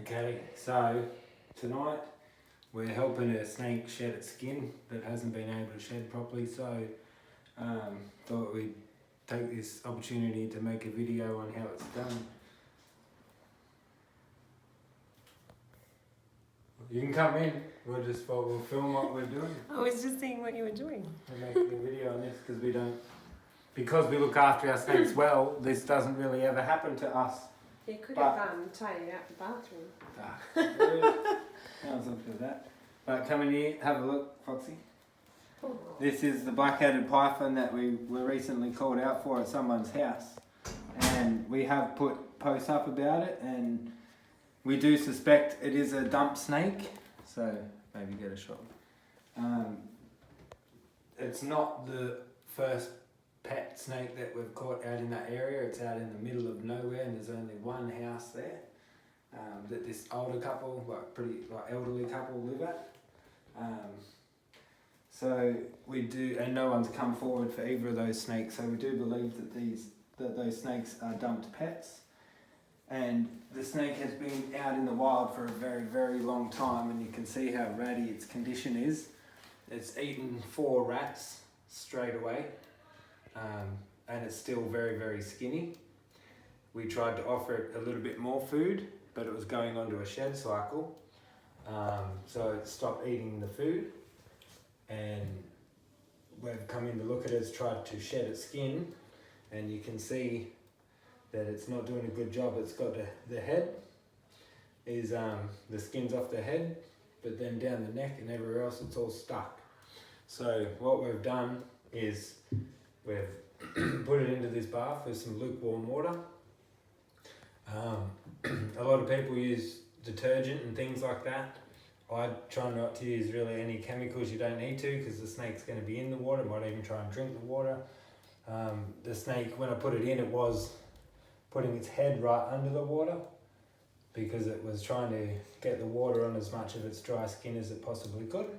Okay, so tonight we're helping a snake shed its skin that hasn't been able to shed properly, so thought we'd take this opportunity to make a video on how it's done. You can come in, we'll film what we're doing. I was just seeing what you were doing. We're making a video on this because we look after our snakes well, this doesn't really ever happen to us. You could have tidied out the bathroom. I was looking at that. But come in here, have a look, Foxy. This is the black-headed python that we were recently called out for at someone's house. And we have put posts up about it, and we do suspect it is a dump snake. So maybe get a shot. It's not the first pet snake that we've caught out in that area. It's out in the middle of nowhere, and there's only one house there that this older couple, elderly couple, live at. So we do, and no one's come forward for either of those snakes. So we do believe that those snakes are dumped pets. And the snake has been out in the wild for a very, very long time, and you can see how ratty its condition is. It's eaten 4 rats straight away. And it's still very, very skinny. We tried to offer it a little bit more food, but it was going onto a shed cycle. So it stopped eating the food, and we've come in to look at it. It's tried to shed its skin, and you can see that it's not doing a good job. It's got the head is the skin's off the head, but then down the neck and everywhere else it's all stuck. So what we've done is we've put it into this bath with some lukewarm water. A lot of people use detergent and things like that. I try not to use really any chemicals you don't need to, because the snake's going to be in the water. Might even try and drink the water. The snake, when I put it in, it was putting its head right under the water because it was trying to get the water on as much of its dry skin as it possibly could.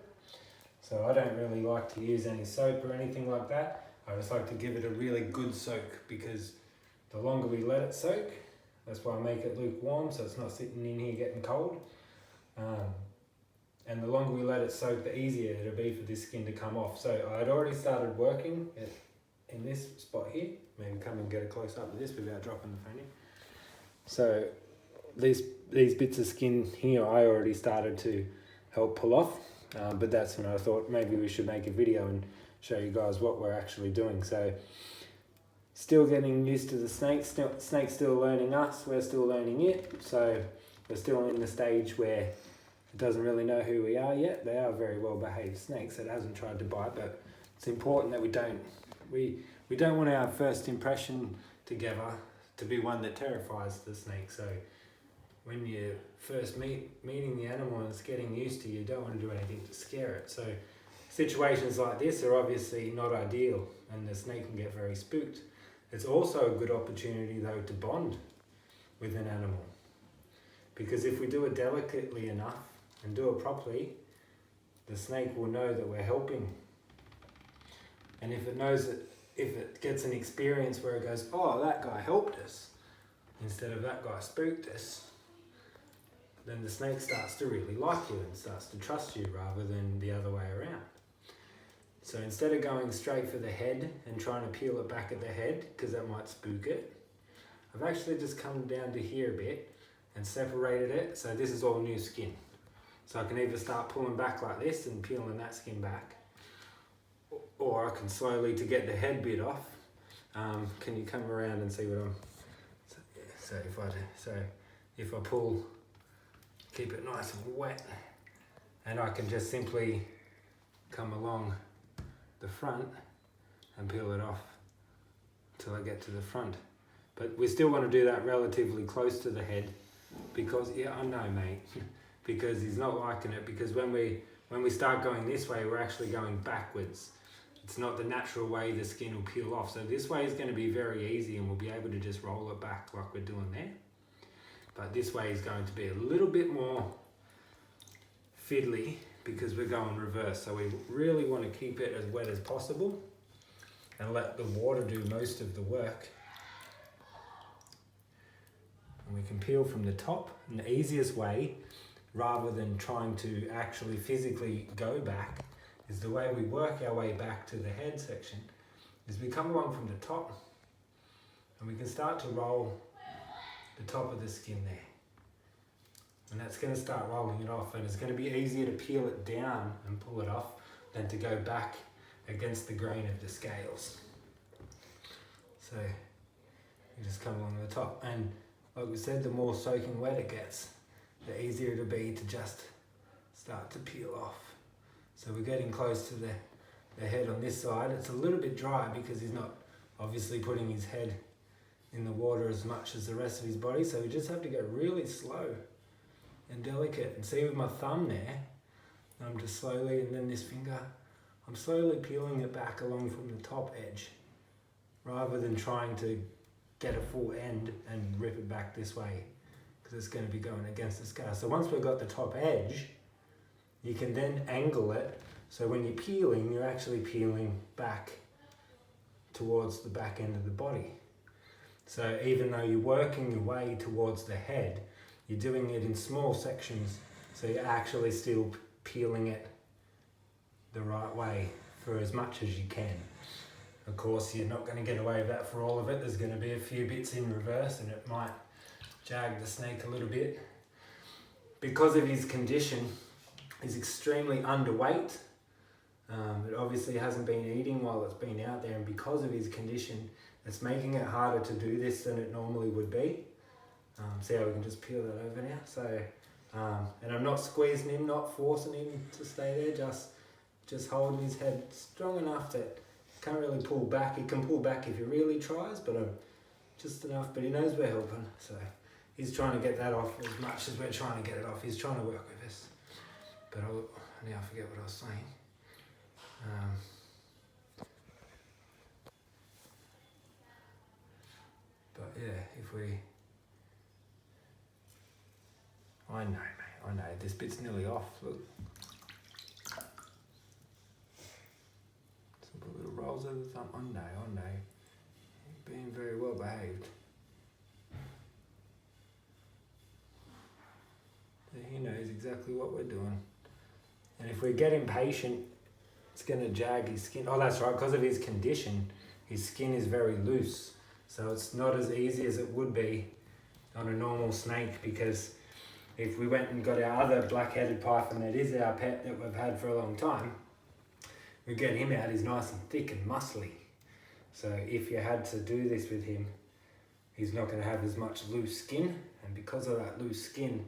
So I don't really like to use any soap or anything like that. I just like to give it a really good soak, because the longer we let it soak, that's why I make it lukewarm, so it's not sitting in here getting cold. And the longer we let it soak, the easier it'll be for this skin to come off. So I'd already started working in this spot here. Maybe come and get a close up of this without dropping the phone in. So these bits of skin here, I already started to help pull off. But that's when I thought maybe we should make a video and show you guys what we're actually doing. So still getting used to the snake, snake's still learning us, we're still learning it. So we're still in the stage where it doesn't really know who we are yet. They are very well behaved snakes. It hasn't tried to bite, but it's important that we don't want our first impression together to be one that terrifies the snake. So when you're first meeting the animal and it's getting used to you, don't want to do anything to scare it. So situations like this are obviously not ideal, and the snake can get very spooked. It's also a good opportunity though to bond with an animal, because if we do it delicately enough and do it properly, the snake will know that we're helping. And if it gets an experience where it goes, oh, that guy helped us instead of that guy spooked us, then the snake starts to really like you and starts to trust you rather than the other way around. So instead of going straight for the head and trying to peel it back at the head, because that might spook it, I've actually just come down to here a bit and separated it. So this is all new skin. So I can either start pulling back like this and peeling that skin back, or I can slowly, to get the head bit off. Can you come around and see what I'm... So if I pull, keep it nice and wet, and I can just simply come along the front and peel it off till I get to the front. But we still want to do that relatively close to the head, because, yeah, I know, mate, because he's not liking it, because when we start going this way, we're actually going backwards. It's not the natural way the skin will peel off. So this way is going to be very easy, and we'll be able to just roll it back like we're doing there. But this way is going to be a little bit more fiddly because we're going reverse. So we really want to keep it as wet as possible and let the water do most of the work. And we can peel from the top. And the easiest way, rather than trying to actually physically go back, is the way we work our way back to the head section, is we come along from the top and we can start to roll the top of the skin there. And that's going to start rolling it off, and it's going to be easier to peel it down and pull it off than to go back against the grain of the scales. So you just come along the top, and like we said, the more soaking wet it gets, the easier it'll be to just start to peel off. So we're getting close to the head on this side. It's a little bit dry because he's not obviously putting his head in the water as much as the rest of his body, so we just have to go really slow and delicate. And see with my thumb there, I'm just slowly, and then this finger, I'm slowly peeling it back along from the top edge, rather than trying to get a full end and rip it back this way, because it's going to be going against the scar. So once we've got the top edge, you can then angle it, so when you're peeling, you're actually peeling back towards the back end of the body. So even though you're working your way towards the head, you're doing it in small sections, so you're actually still peeling it the right way for as much as you can. Of course, you're not going to get away with that for all of it. There's going to be a few bits in reverse and it might jag the snake a little bit. Because of his condition, he's extremely underweight. It obviously hasn't been eating while it's been out there, and because of his condition, it's making it harder to do this than it normally would be. See how we can just peel that over now? So, and I'm not squeezing him, not forcing him to stay there, just holding his head strong enough that he can't really pull back. He can pull back if he really tries, but just enough, but he knows we're helping. So he's trying to get that off as much as we're trying to get it off. He's trying to work with us. But now I forget what I was saying. But yeah, if we... I know, mate, I know. This bit's nearly off, look. Some little rolls over the thumb. I know. Being very well behaved. He knows exactly what we're doing. And if we get impatient, it's going to jag his skin. Oh, that's right, because of his condition, his skin is very loose. So it's not as easy as it would be on a normal snake, because if we went and got our other black-headed python that is our pet that we've had for a long time, we get him out, he's nice and thick and muscly. So if you had to do this with him, he's not going to have as much loose skin, and because of that loose skin,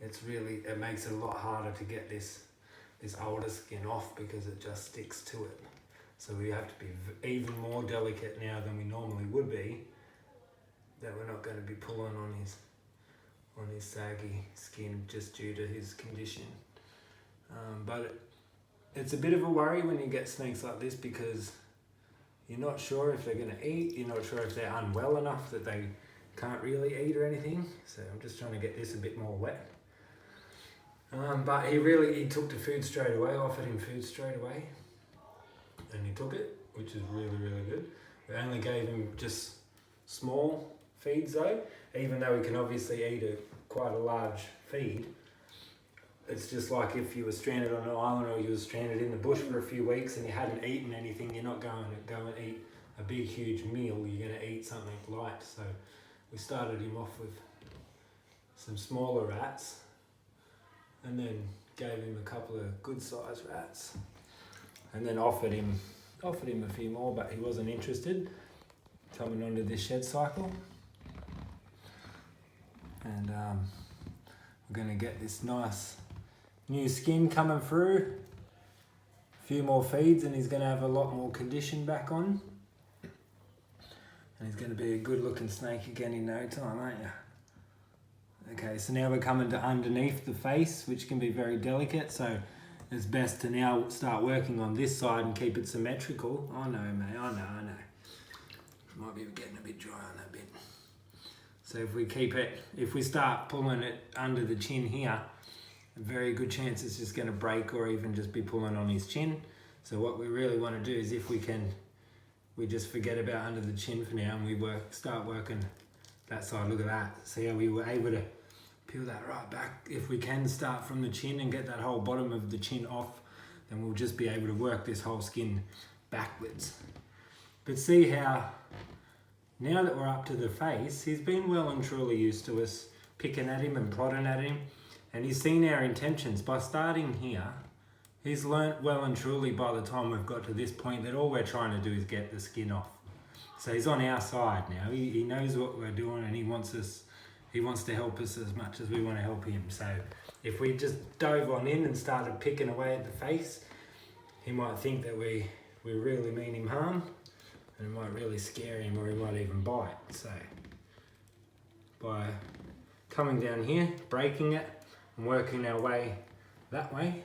it makes it a lot harder to get this older skin off, because it just sticks to it. So we have to be even more delicate now than we normally would be, that we're not going to be pulling on his saggy skin just due to his condition. But it's a bit of a worry when you get snakes like this, because you're not sure if they're going to eat, you're not sure if they're unwell enough that they can't really eat or anything. So I'm just trying to get this a bit more wet. But he took to food straight away, offered him food straight away, and he took it, which is really, really good. We only gave him just small feeds though, even though he can obviously eat quite a large feed. It's just like if you were stranded on an island, or you were stranded in the bush for a few weeks and you hadn't eaten anything, you're not going to go and eat a big, huge meal. You're going to eat something light. So we started him off with some smaller rats, and then gave him a couple of good sized rats, and then offered him a few more, but he wasn't interested, coming onto this shed cycle. And we're going to get this nice new skin coming through, a few more feeds, and he's going to have a lot more condition back on, and he's going to be a good looking snake again in no time, aren't you? Okay, so now we're coming to underneath the face, which can be very delicate, so it's best to now start working on this side and keep it symmetrical. I know, mate, I know. Might be getting a bit dry on that bit. So if we start pulling it under the chin here, a very good chance it's just going to break, or even just be pulling on his chin. So what we really want to do is, if we can, we just forget about under the chin for now, and we start working that side, look at that. See how we were able to peel that right back? If we can start from the chin and get that whole bottom of the chin off, then we'll just be able to work this whole skin backwards. But see how, now that we're up to the face, he's been well and truly used to us picking at him and prodding at him, and he's seen our intentions. By starting here, he's learnt well and truly by the time we've got to this point that all we're trying to do is get the skin off. So he's on our side now. He knows what we're doing, and he wants to help us as much as we want to help him. So if we just dove on in and started picking away at the face, he might think that we really mean him harm, and it might really scare him, or he might even bite. So by coming down here, breaking it, and working our way that way,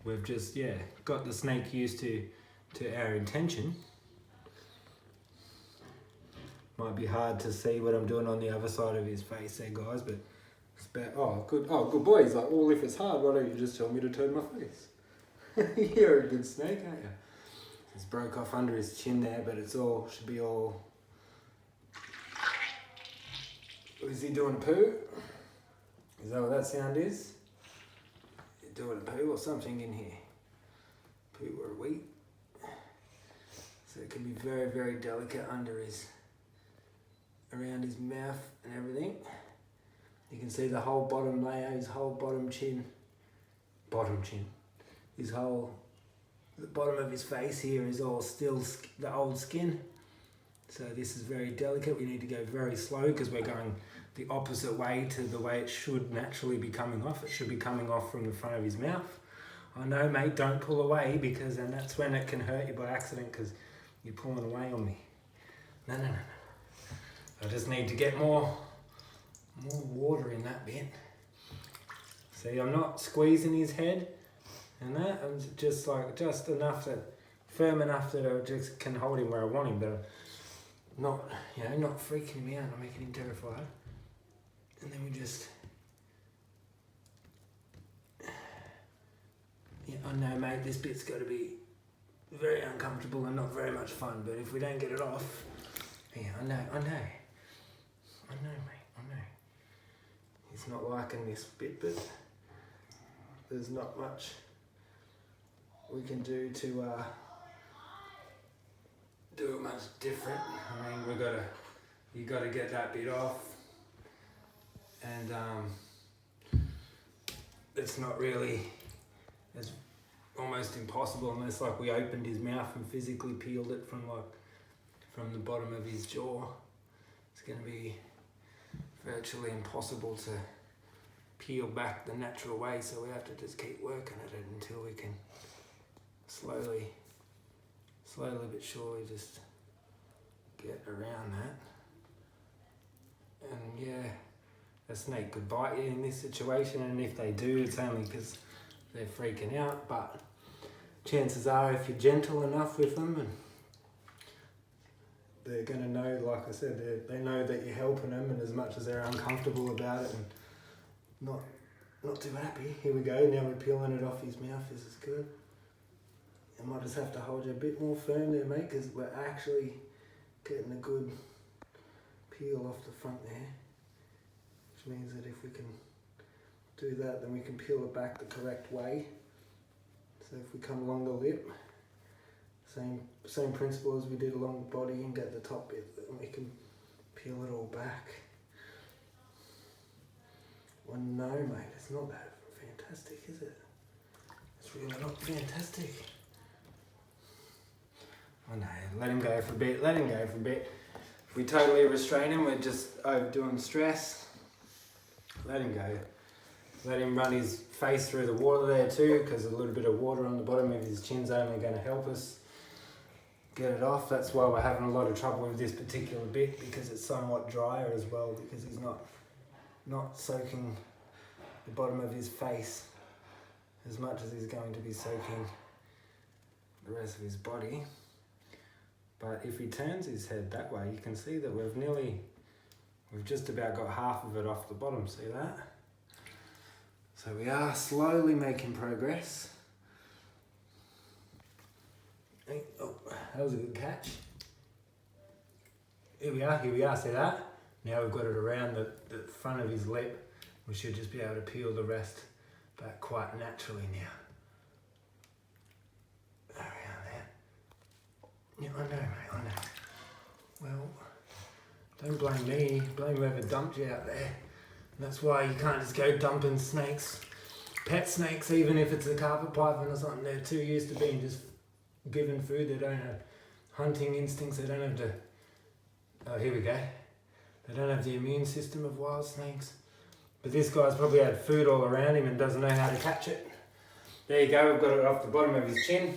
we've just got the snake used to our intention. Might be hard to see what I'm doing on the other side of his face there, guys, but it's about, good boy. He's like, well, if it's hard, why don't you just tell me to turn my face? You're a good snake, aren't you? It's broke off under his chin there, but should be all. Is he doing poo? Is that what that sound is? You're doing a poo or something in here? Poo or a wheat? So it can be very, very delicate around his mouth and everything. You can see the whole bottom layer, his whole the bottom of his face here is all still the old skin. So this is very delicate. We need to go very slow because we're going the opposite way to the way it should naturally be coming off. It should be coming off from the front of his mouth. I know, mate, don't pull away, because then that's when it can hurt you by accident, because you're pulling away on me. No. I just need to get more water in that bit. See, I'm not squeezing his head and that. I'm just enough firm enough that I just can hold him where I want him, but not freaking him out, not making him terrified. And then we just, I know, mate, this bit's got to be very uncomfortable and not very much fun, but if we don't get it off, I know, mate, I know. He's not liking this bit, but there's not much we can do to do it much different. I mean, you gotta get that bit off, and it's not really, it's almost impossible unless we opened his mouth and physically peeled it from the bottom of his jaw. It's going to be virtually impossible to peel back the natural way, so we have to just keep working at it until we can slowly but surely just get around that. And a snake could bite you in this situation, and if they do, it's only because they're freaking out, but chances are if you're gentle enough with them, and they're going to know, like I said, they know that you're helping them, and as much as they're uncomfortable about it and not too happy. Here we go, now we're peeling it off his mouth. This is good. I might just have to hold you a bit more firm there, mate, because we're actually getting a good peel off the front there, which means that if we can do that, then we can peel it back the correct way. So if we come along the lip, same principle as we did along the body, and get the top bit, and we can peel it all back. Well, no, mate, it's not that fantastic, is it? It's really not fantastic. Oh no, let him go for a bit, If we totally restrain him, we're just overdoing stress. Let him go. Let him run his face through the water there too, because a little bit of water on the bottom of his chin's only going to help us get it off. That's why we're having a lot of trouble with this particular bit, because it's somewhat drier as well, because he's not soaking the bottom of his face as much as he's going to be soaking the rest of his body. But if he turns his head that way, you can see that we've just about got half of it off the bottom, see that? So we are slowly making progress. Oh, that was a good catch. here we are, see that? Now we've got it around the front of his lip. We should just be able to peel the rest back quite naturally now. There we are there. Yeah, I know, mate, I know. Well, don't blame me, blame whoever dumped you out there. And that's why you can't just go dumping snakes, pet snakes, even if it's a carpet python or something. They're too used to being just given food. They don't have hunting instincts, they don't have the, oh, here we go. They don't have the immune system of wild snakes. But this guy's probably had food all around him and doesn't know how to catch it. There you go, we've got it off the bottom of his chin.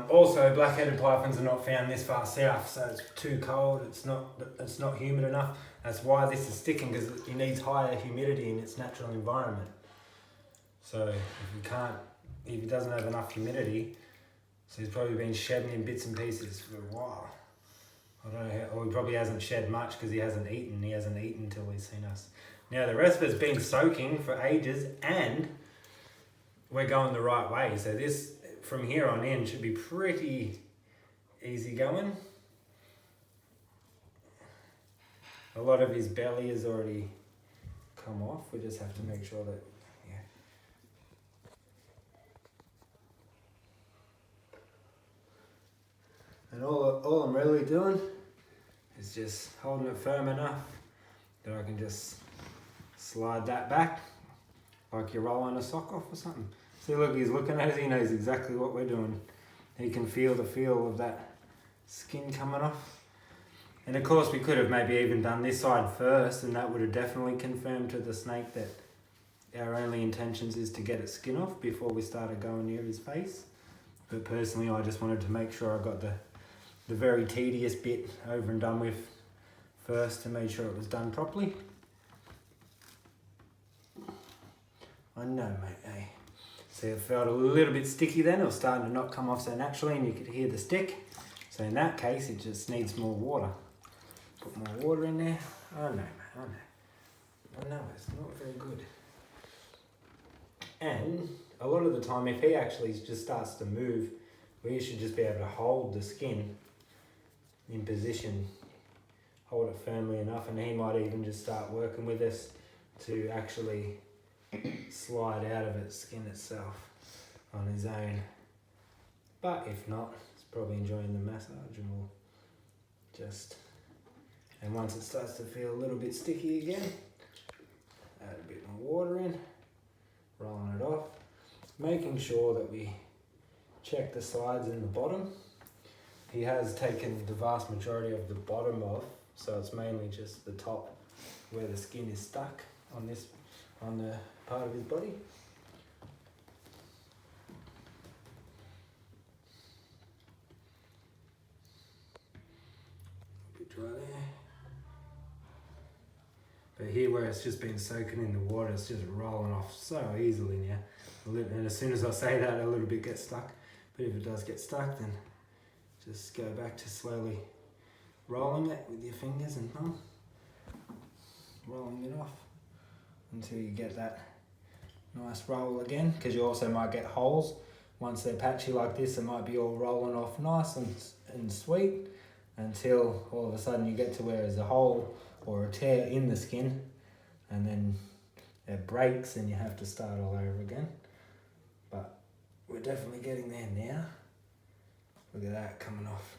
Also, black-headed pythons are not found this far south, so it's too cold, it's not humid enough. That's why this is sticking, because it needs higher humidity in its natural environment. So if he doesn't have enough humidity, so he's probably been shedding in bits and pieces for a while. I don't know how, or he probably hasn't shed much because he hasn't eaten. He hasn't eaten until he's seen us. Now the rest of it's been soaking for ages, and we're going the right way. So this, from here on in, should be pretty easy going. A lot of his belly has already come off. We just have to make sure that, yeah. And all I'm really doing is just holding it firm enough that I can just slide that back like you're rolling a sock off or something. See, look, he's looking at it, he knows exactly what we're doing. He can feel the feel of that skin coming off. And of course we could have maybe even done this side first, and that would have definitely confirmed to the snake that our only intentions is to get its skin off before we started going near his face. But personally, I just wanted to make sure I got the very tedious bit over and done with first to make sure it was done properly. I know, mate, eh? See, it felt a little bit sticky then. It was starting to not come off so naturally and you could hear the stick. So in that case, it just needs more water. Put more water in there. I know, mate, I know. I know, it's not very good. And a lot of the time, if he actually just starts to move, we should just be able to hold the skin in position, hold it firmly enough, and he might even just start working with us to actually slide out of its skin itself on his own. But if not, he's probably enjoying the massage, and we'll just, and once it starts to feel a little bit sticky again, add a bit more water in, rolling it off, making sure that we check the sides and the bottom. He has taken the vast majority of the bottom off, so it's mainly just the top where the skin is stuck on the part of his body. A bit dry there. But here where it's just been soaking in the water, it's just rolling off so easily now. And as soon as I say that, a little bit gets stuck. But if it does get stuck, then just go back to slowly rolling it with your fingers and thumb. Rolling it off until you get that nice roll again, because you also might get holes. Once they're patchy like this, it might be all rolling off nice and sweet, until all of a sudden you get to where there's a hole or a tear in the skin, and then it breaks and you have to start all over again. But we're definitely getting there now. Look at that coming off.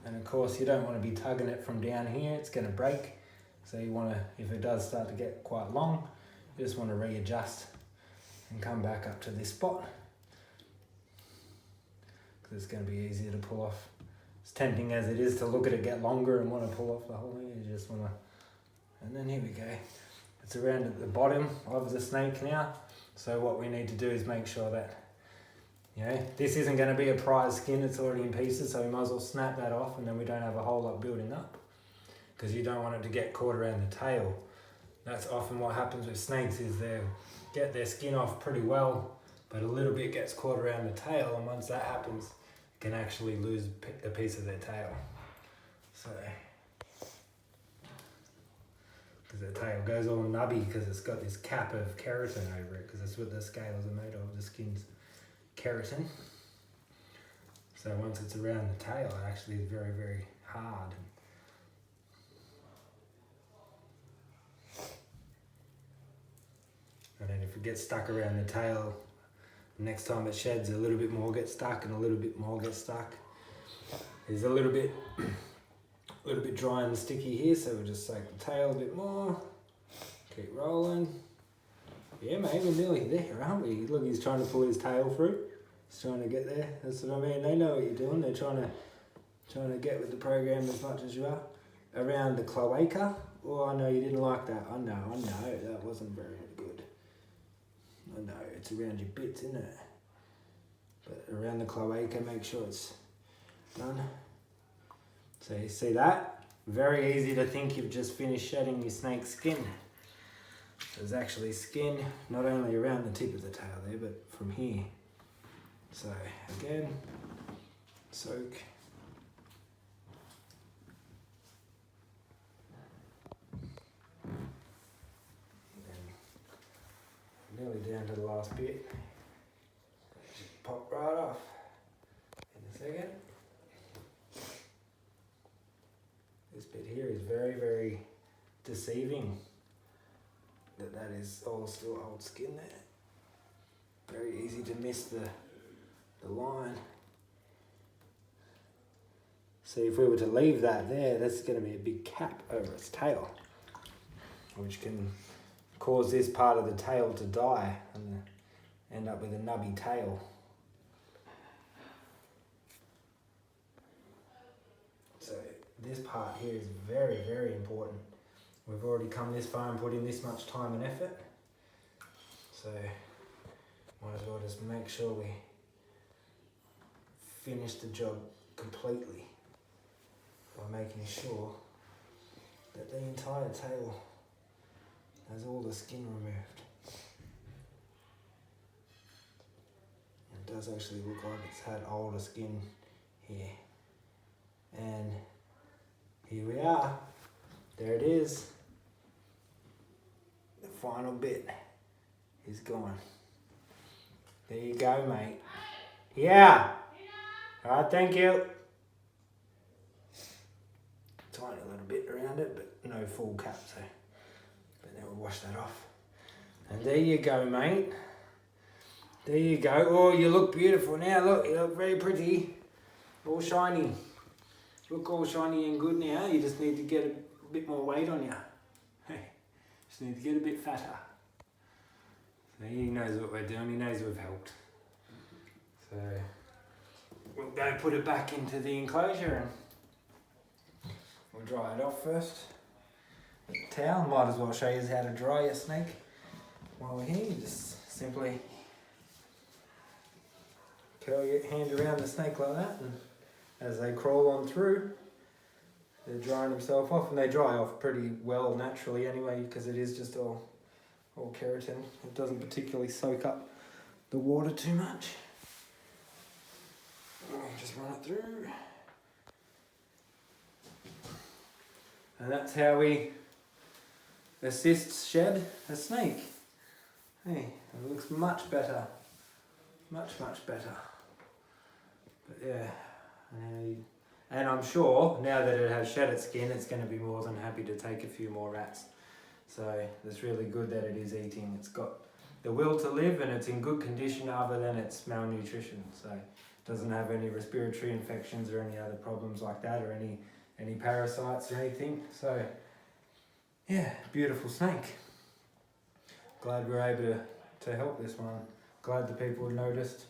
And of course you don't want to be tugging it from down here, it's going to break. So you want to, if it does start to get quite long, you just want to readjust and come back up to this spot, because it's going to be easier to pull off. As tempting as it is to look at it get longer and want to pull off the whole thing, you just want to, and then here we go. It's around at the bottom of the snake now. So what we need to do is make sure that, you know, this isn't going to be a prize skin, it's already in pieces, so we might as well snap that off, and then we don't have a whole lot building up, because you don't want it to get caught around the tail. That's often what happens with snakes, is they get their skin off pretty well, but a little bit gets caught around the tail, and once that happens, you can actually lose a piece of their tail. So because the tail goes all nubby because it's got this cap of keratin over it, because that's what the scales are made of. The skin's keratin. So once it's around the tail, it actually is very, very hard. And then if it gets stuck around the tail, next time it sheds, a little bit more gets stuck and a little bit more gets stuck. It's a little bit dry and sticky here, so we'll just soak the tail a bit more. Keep rolling. Yeah, mate, we're nearly there, aren't we? Look, he's trying to pull his tail through. He's trying to get there. That's what I mean. They know what you're doing. They're trying to get with the program as much as you are. Around the cloaca. Oh, I know you didn't like that. I know. That wasn't very good. I know, it's around your bits, isn't it? But around the cloaca, make sure it's done. So you see that? Very easy to think you've just finished shedding your snake's skin. There's actually skin not only around the tip of the tail there, but from here. So again, soak. Nearly down to the last bit. Just pop right off in a second. This bit here is very, very deceiving. That is all still old skin there. Very easy to miss the line. See, if we were to leave that there, that's going to be a big cap over its tail, which can cause this part of the tail to die and end up with a nubby tail. So this part here is very, very important. We've already come this far and put in this much time and effort, so might as well just make sure we finish the job completely by making sure that the entire tail has all the skin removed. It does actually look like it's had older skin here. And here we are. There it is. The final bit is gone. There you go, mate. Yeah. Alright, thank you. Tiny little bit around it, but no full cap, so. But then we'll wash that off. And there you go, mate. There you go. Oh, you look beautiful now. Look, you look very pretty. All shiny. Look all shiny and good now. You just need to get a bit more weight on you. Hey, just need to get a bit fatter. So he knows what we're doing. He knows we've helped. So we'll go put it back into the enclosure and we'll dry it off first. Towel. Might as well show you how to dry your snake while we're here. You just simply curl your hand around the snake like that, and as they crawl on through, they're drying themselves off, and they dry off pretty well naturally anyway, because it is just all keratin. It doesn't particularly soak up the water too much. Just run it through. And that's how we assist shed a snake. Hey, it looks much better. Much better. But yeah, and I'm sure now that it has shed its skin, it's going to be more than happy to take a few more rats. So it's really good that it is eating. It's got the will to live, and it's in good condition other than its malnutrition. So it doesn't have any respiratory infections or any other problems like that, or any parasites or anything. So yeah, beautiful snake. Glad we're able to help this one. Glad the people noticed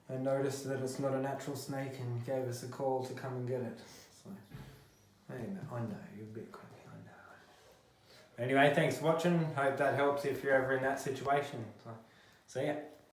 that it's not a natural snake and gave us a call to come and get it. So, hey, I know, you're a bit crazy, I know. Anyway, thanks for watching. Hope that helps if you're ever in that situation. So, see ya.